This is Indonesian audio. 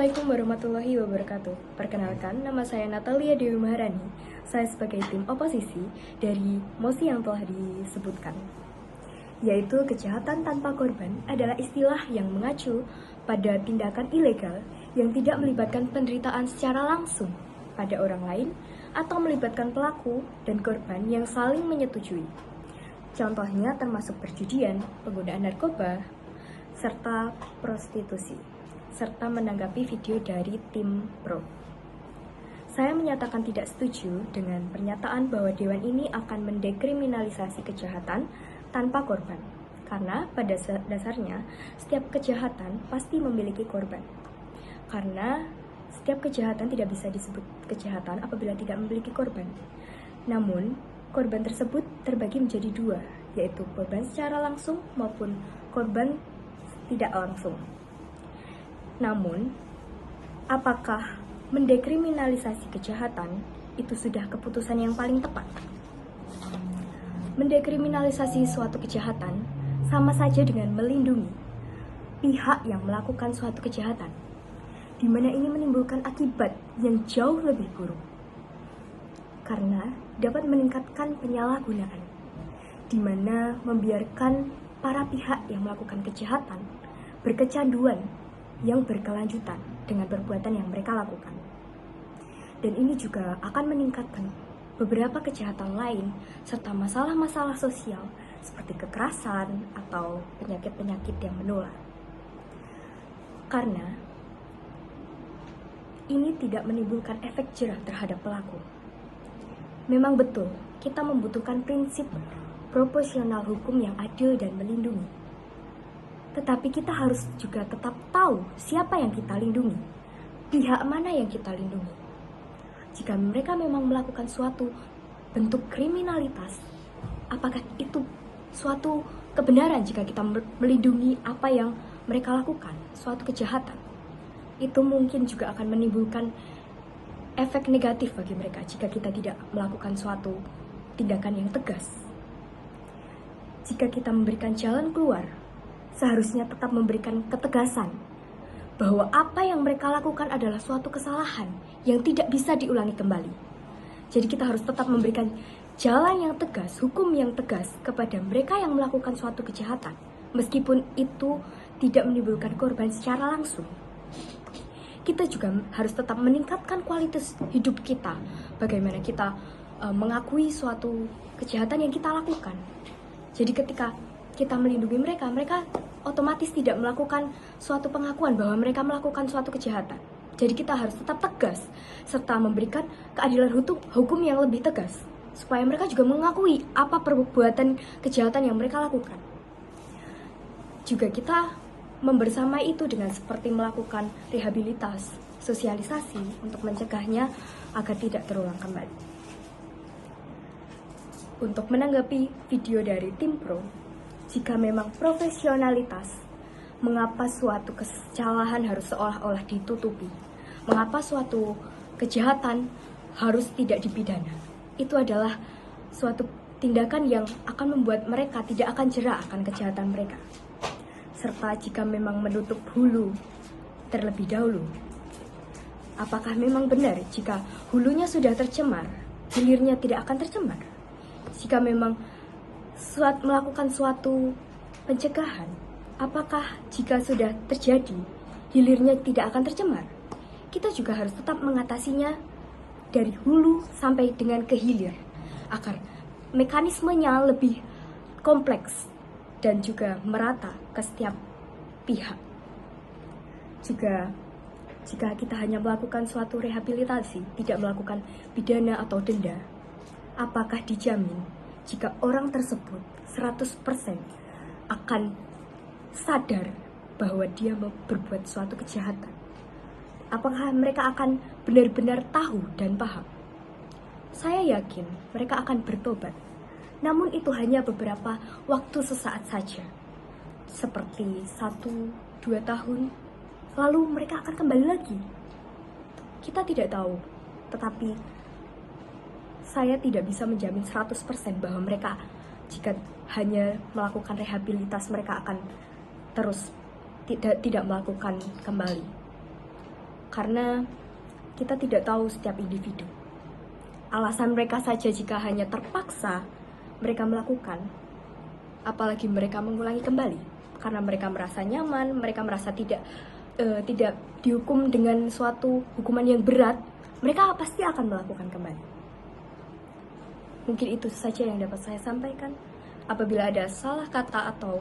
Assalamualaikum warahmatullahi wabarakatuh. Perkenalkan, nama saya Natalia Dewi Maharani. Saya sebagai tim oposisi dari mosi yang telah disebutkan. Yaitu kejahatan tanpa korban adalah istilah yang mengacu pada tindakan ilegal yang tidak melibatkan penderitaan secara langsung pada orang lain atau melibatkan pelaku dan korban yang saling menyetujui. Contohnya termasuk perjudian, penggunaan narkoba, serta prostitusi. Serta menanggapi video dari tim pro. Saya menyatakan tidak setuju dengan pernyataan bahwa Dewan ini akan mendekriminalisasi kejahatan tanpa korban. Karena pada dasarnya setiap kejahatan pasti memiliki korban. Karena setiap kejahatan tidak bisa disebut kejahatan apabila tidak memiliki korban. Namun, korban tersebut terbagi menjadi dua, yaitu korban secara langsung maupun korban tidak langsung. Namun, apakah mendekriminalisasi kejahatan itu sudah keputusan yang paling tepat? Mendekriminalisasi suatu kejahatan sama saja dengan melindungi pihak yang melakukan suatu kejahatan, di mana ini menimbulkan akibat yang jauh lebih buruk. Karena dapat meningkatkan penyalahgunaan, di mana membiarkan para pihak yang melakukan kejahatan berkecanduan yang berkelanjutan dengan perbuatan yang mereka lakukan. Dan ini juga akan meningkatkan beberapa kejahatan lain serta masalah-masalah sosial seperti kekerasan atau penyakit-penyakit yang menular. Karena ini tidak menimbulkan efek jerah terhadap pelaku. Memang betul, kita membutuhkan prinsip proporsional hukum yang adil dan melindungi. Tetapi kita harus juga tetap tahu siapa yang kita lindungi, pihak mana yang kita lindungi. Jika mereka memang melakukan suatu bentuk kriminalitas, apakah itu suatu kebenaran jika kita melindungi apa yang mereka lakukan, suatu kejahatan? Itu mungkin juga akan menimbulkan efek negatif bagi mereka jika kita tidak melakukan suatu tindakan yang tegas. Jika kita memberikan jalan keluar, seharusnya tetap memberikan ketegasan bahwa apa yang mereka lakukan adalah suatu kesalahan yang tidak bisa diulangi kembali. Jadi kita harus tetap memberikan jalan yang tegas, hukum yang tegas kepada mereka yang melakukan suatu kejahatan, meskipun itu tidak menimbulkan korban secara langsung. Kita juga harus tetap meningkatkan kualitas hidup kita, bagaimana kita mengakui suatu kejahatan yang kita lakukan. Jadi ketika kita melindungi mereka, mereka otomatis tidak melakukan suatu pengakuan bahwa mereka melakukan suatu kejahatan. Jadi kita harus tetap tegas, serta memberikan keadilan hukum yang lebih tegas, supaya mereka juga mengakui apa perbuatan kejahatan yang mereka lakukan. Juga kita membersamai itu dengan seperti melakukan rehabilitas, sosialisasi untuk mencegahnya agar tidak terulang kembali. Untuk menanggapi video dari tim pro, jika memang profesionalitas, mengapa suatu kesalahan harus seolah-olah ditutupi? Mengapa suatu kejahatan harus tidak dipidana? Itu adalah suatu tindakan yang akan membuat mereka tidak akan jera akan kejahatan mereka. Serta jika memang menutup hulu terlebih dahulu, apakah memang benar jika hulunya sudah tercemar, hilirnya tidak akan tercemar? Jika memang melakukan suatu pencegahan, apakah jika sudah terjadi, hilirnya tidak akan tercemar? Kita juga harus tetap mengatasinya dari hulu sampai dengan ke hilir, agar mekanismenya lebih kompleks dan juga merata ke setiap pihak. Juga jika kita hanya melakukan suatu rehabilitasi, tidak melakukan pidana atau denda, apakah dijamin jika orang tersebut 100% akan sadar bahwa dia mau berbuat suatu kejahatan? Apakah mereka akan benar-benar tahu dan paham? Saya yakin mereka akan bertobat. Namun itu hanya beberapa waktu sesaat saja. Seperti 1-2 tahun, lalu mereka akan kembali lagi. Kita tidak tahu, tetapi saya tidak bisa menjamin 100% bahwa mereka jika hanya melakukan rehabilitas mereka akan terus tidak melakukan kembali. karena kita tidak tahu setiap individu. Alasan mereka saja jika hanya terpaksa mereka melakukan, apalagi mereka mengulangi kembali karena mereka merasa nyaman, mereka merasa tidak dihukum dengan suatu hukuman yang berat, mereka pasti akan melakukan kembali. Mungkin itu saja yang dapat saya sampaikan. Apabila ada salah kata atau